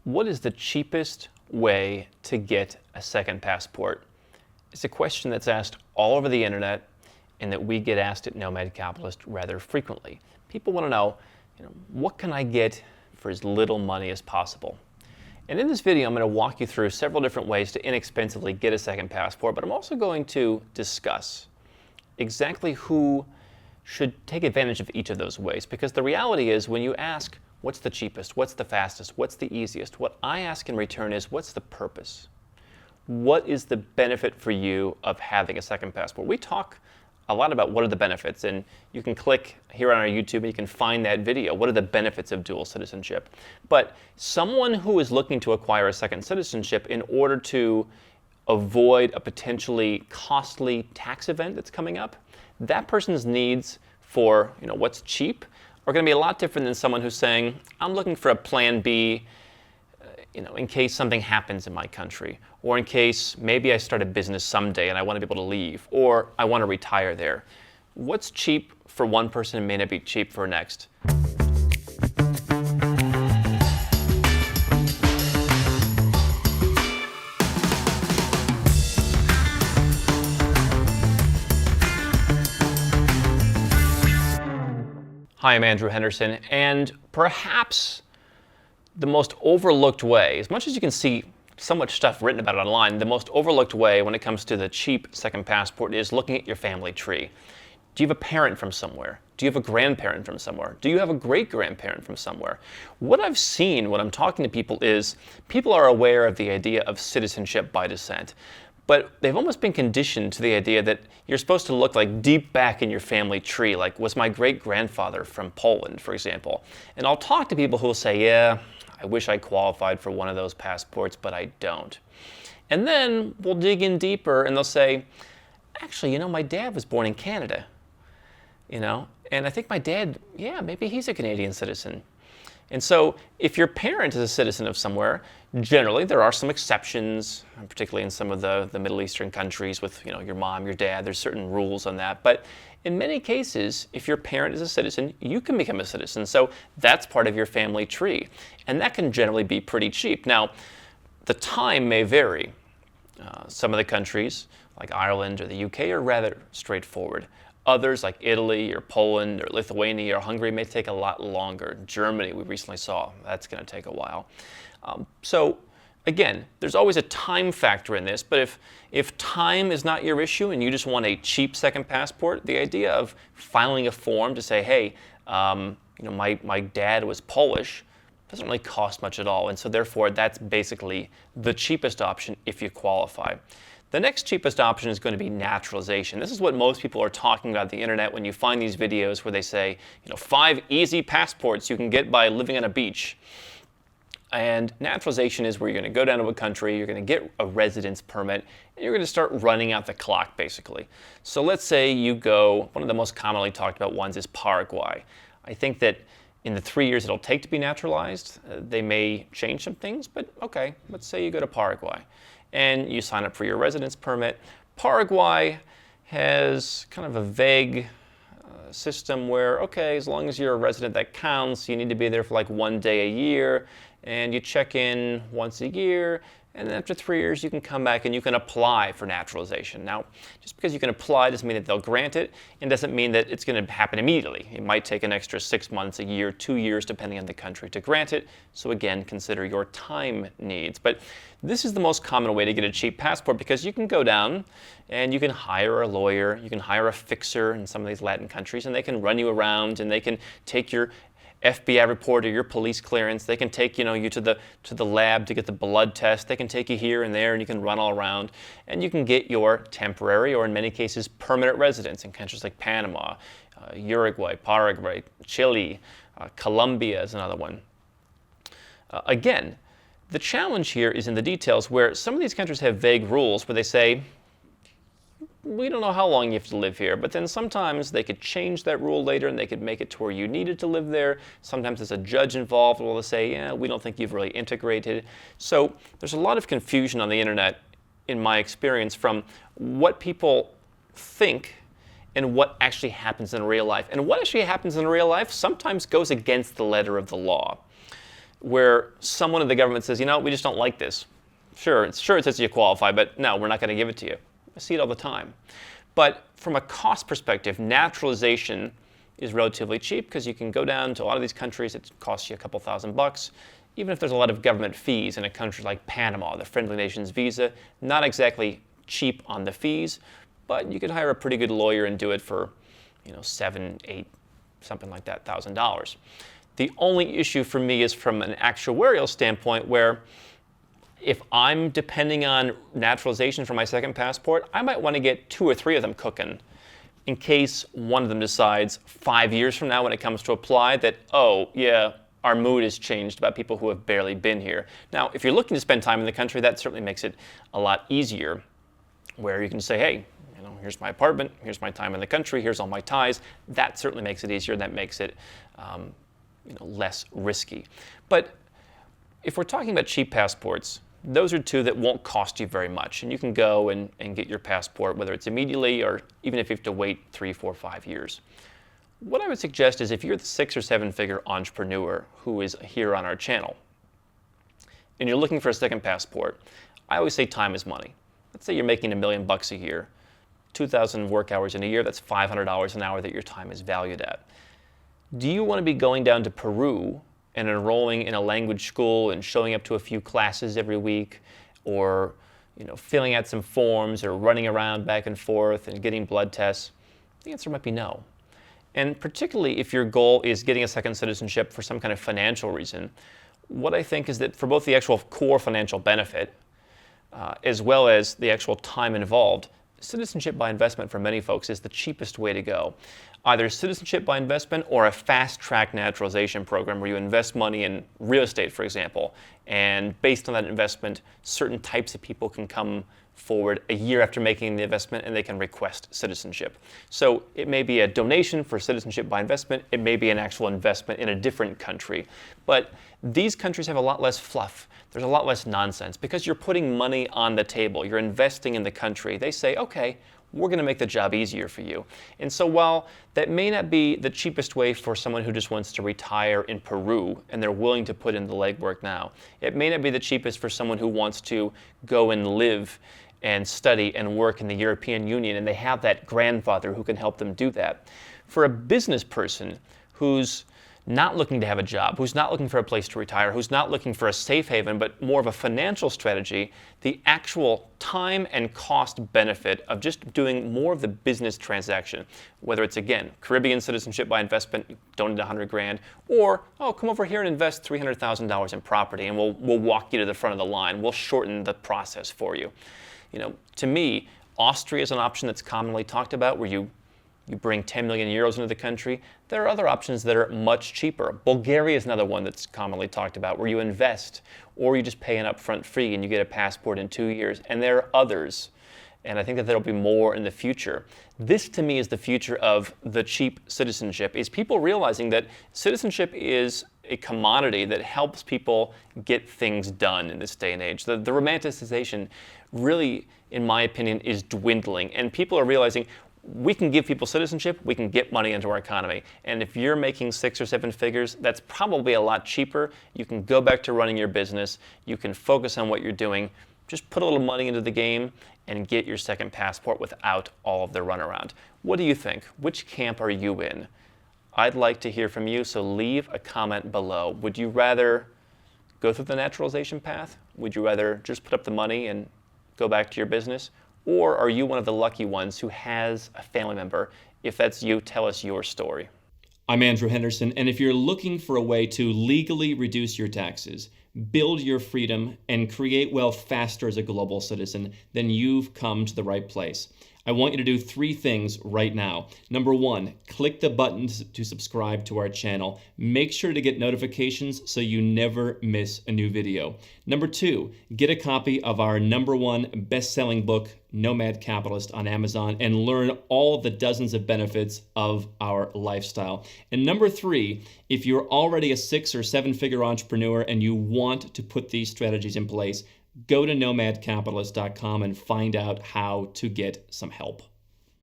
What is the cheapest way to get a second passport? It's a question that's asked all over the internet and that we get asked at Nomad Capitalist rather frequently. People want to know, what can I get for as little money as possible? And in this video, I'm going to walk you through several different ways to inexpensively get a second passport, but I'm also going to discuss exactly who should take advantage of each of those ways. Because the reality is, when you ask, what's the cheapest, what's the fastest, what's the easiest, what I ask in return is, what's the purpose? What is the benefit for you of having a second passport? We talk a lot about what are the benefits, and you can click here on our YouTube and you can find that video. What are the benefits of dual citizenship? But someone who is looking to acquire a second citizenship in order to avoid a potentially costly tax event that's coming up, that person's needs for what's cheap are going to be a lot different than someone who's saying, I'm looking for a plan B in case something happens in my country, or in case maybe I start a business someday and I want to be able to leave, or I want to retire there. What's cheap for one person may not be cheap for next. Hi, I'm Andrew Henderson, and perhaps the most overlooked way, as much as you can see so much stuff written about it online, the most overlooked way when it comes to the cheap second passport is looking at your family tree. Do you have a parent from somewhere? Do you have a grandparent from somewhere? Do you have a great-grandparent from somewhere? What I've seen when I'm talking to people is people are aware of the idea of citizenship by descent, but they've almost been conditioned to the idea that you're supposed to look like deep back in your family tree, like was my great-grandfather from Poland, for example. And I'll talk to people who will say, yeah, I wish I qualified for one of those passports, but I don't. And then we'll dig in deeper and they'll say, actually, my dad was born in Canada, and I think my dad, yeah, maybe he's a Canadian citizen. And so if your parent is a citizen of somewhere, generally there are some exceptions, particularly in some of the Middle Eastern countries with your mom, your dad, there's certain rules on that. But in many cases, if your parent is a citizen, you can become a citizen. So that's part of your family tree. And that can generally be pretty cheap. Now, the time may vary. Some of the countries, like Ireland or the UK, are rather straightforward. Others, like Italy or Poland or Lithuania or Hungary, may take a lot longer. Germany, we recently saw, that's going to take a while. So again, there's always a time factor in this, but if time is not your issue and you just want a cheap second passport, the idea of filing a form to say, hey, my dad was Polish, doesn't really cost much at all, and so therefore that's basically the cheapest option if you qualify. The next cheapest option is going to be naturalization. This is what most people are talking about on the internet when you find these videos where they say, 5 easy passports you can get by living on a beach. And naturalization is where you're going to go down to a country, you're going to get a residence permit, and you're going to start running out the clock, basically. So let's say you go, one of the most commonly talked about ones is Paraguay. I think that in the 3 years it'll take to be naturalized, they may change some things, but okay, let's say you go to Paraguay and you sign up for your residence permit. Paraguay has kind of a vague system where, okay, as long as you're a resident, that counts. You need to be there for like 1 day a year, and you check in once a year, and then after 3 years you can come back and you can apply for naturalization. Now, just because you can apply doesn't mean that they'll grant it, and doesn't mean that it's going to happen immediately. It might take an extra 6 months, a year, 2 years, depending on the country to grant it. So again, consider your time needs. But this is the most common way to get a cheap passport, because you can go down and you can hire a lawyer, you can hire a fixer in some of these Latin countries, and they can run you around and they can take your FBI report or your police clearance. They can take you to the lab to get the blood test. They can take you here and there, and you can run all around, and you can get your temporary, or in many cases permanent, residence in countries like Panama, Uruguay, Paraguay, Chile, Colombia is another one. Again, the challenge here is in the details, where some of these countries have vague rules where they say, we don't know how long you have to live here, but then sometimes they could change that rule later and they could make it to where you needed to live there. Sometimes there's a judge involved who will say, yeah, we don't think you've really integrated. So there's a lot of confusion on the internet, in my experience, from what people think and what actually happens in real life. And what actually happens in real life sometimes goes against the letter of the law. where someone in the government says, we just don't like this. Sure, it says you qualify, but no, we're not going to give it to you. I see it all the time. But from a cost perspective, naturalization is relatively cheap because you can go down to a lot of these countries. It costs you a couple $1,000. Even if there's a lot of government fees in a country like Panama, the Friendly Nations visa, not exactly cheap on the fees, but you could hire a pretty good lawyer and do it for, $7, $8, something like that, $1,000. The only issue for me is from an actuarial standpoint where if I'm depending on naturalization for my second passport, I might want to get 2 or 3 of them cooking in case one of them decides 5 years from now when it comes to apply that, oh, yeah, our mood has changed about people who have barely been here. Now, if you're looking to spend time in the country, that certainly makes it a lot easier, where you can say, hey, here's my apartment, here's my time in the country, here's all my ties. That certainly makes it easier. That makes it less risky. But if we're talking about cheap passports, those are 2 that won't cost you very much. And you can go and get your passport, whether it's immediately or even if you have to wait 3, 4, 5 years. What I would suggest is if you're the 6 or 7 figure entrepreneur who is here on our channel, and you're looking for a second passport, I always say time is money. Let's say you're making $1 million a year, 2,000 work hours in a year, that's $500 an hour that your time is valued at. Do you want to be going down to Peru and enrolling in a language school and showing up to a few classes every week, or filling out some forms or running around back and forth and getting blood tests? The answer might be no. And particularly if your goal is getting a second citizenship for some kind of financial reason, what I think is that for both the actual core financial benefit as well as the actual time involved, citizenship by investment for many folks is the cheapest way to go. Either citizenship by investment or a fast-track naturalization program where you invest money in real estate, for example, and based on that investment, certain types of people can come forward a year after making the investment and they can request citizenship. So it may be a donation for citizenship by investment, it may be an actual investment in a different country. But these countries have a lot less fluff. There's a lot less nonsense because you're putting money on the table. You're investing in the country. They say, okay, we're going to make the job easier for you. And so while that may not be the cheapest way for someone who just wants to retire in Peru and they're willing to put in the legwork now, it may not be the cheapest for someone who wants to go and live and study and work in the European Union and they have that grandfather who can help them do that. For a business person who's not looking to have a job, who's not looking for a place to retire, who's not looking for a safe haven, but more of a financial strategy, the actual time and cost benefit of just doing more of the business transaction, whether it's, again, Caribbean citizenship by investment, donate $100,000, or, oh, come over here and invest $300,000 in property and we'll walk you to the front of the line. We'll shorten the process for you. To me, Austria is an option that's commonly talked about where you bring 10 million euros into the country. There are other options that are much cheaper. Bulgaria is another one that's commonly talked about, where you invest or you just pay an upfront fee and you get a passport in 2 years. And there are others. And I think that there'll be more in the future. This, to me, is the future of the cheap citizenship, is people realizing that citizenship is a commodity that helps people get things done in this day and age. The romanticization really, in my opinion, is dwindling. And people are realizing we can give people citizenship, we can get money into our economy. And if you're making 6 or 7 figures, that's probably a lot cheaper. You can go back to running your business. You can focus on what you're doing. Just put a little money into the game and get your second passport without all of the runaround. What do you think? Which camp are you in? I'd like to hear from you, so leave a comment below. Would you rather go through the naturalization path? Would you rather just put up the money and go back to your business? Or are you one of the lucky ones who has a family member? If that's you, tell us your story. I'm Andrew Henderson, and if you're looking for a way to legally reduce your taxes, build your freedom, and create wealth faster as a global citizen, then you've come to the right place. I want you to do 3 things right now. Number 1, click the button to subscribe to our channel. Make sure to get notifications so you never miss a new video. Number 2, get a copy of our #1 best-selling book, Nomad Capitalist, on Amazon and learn all the dozens of benefits of our lifestyle. And number 3, if you're already a 6 or 7 figure entrepreneur and you want to put these strategies in place, go to nomadcapitalist.com and find out how to get some help.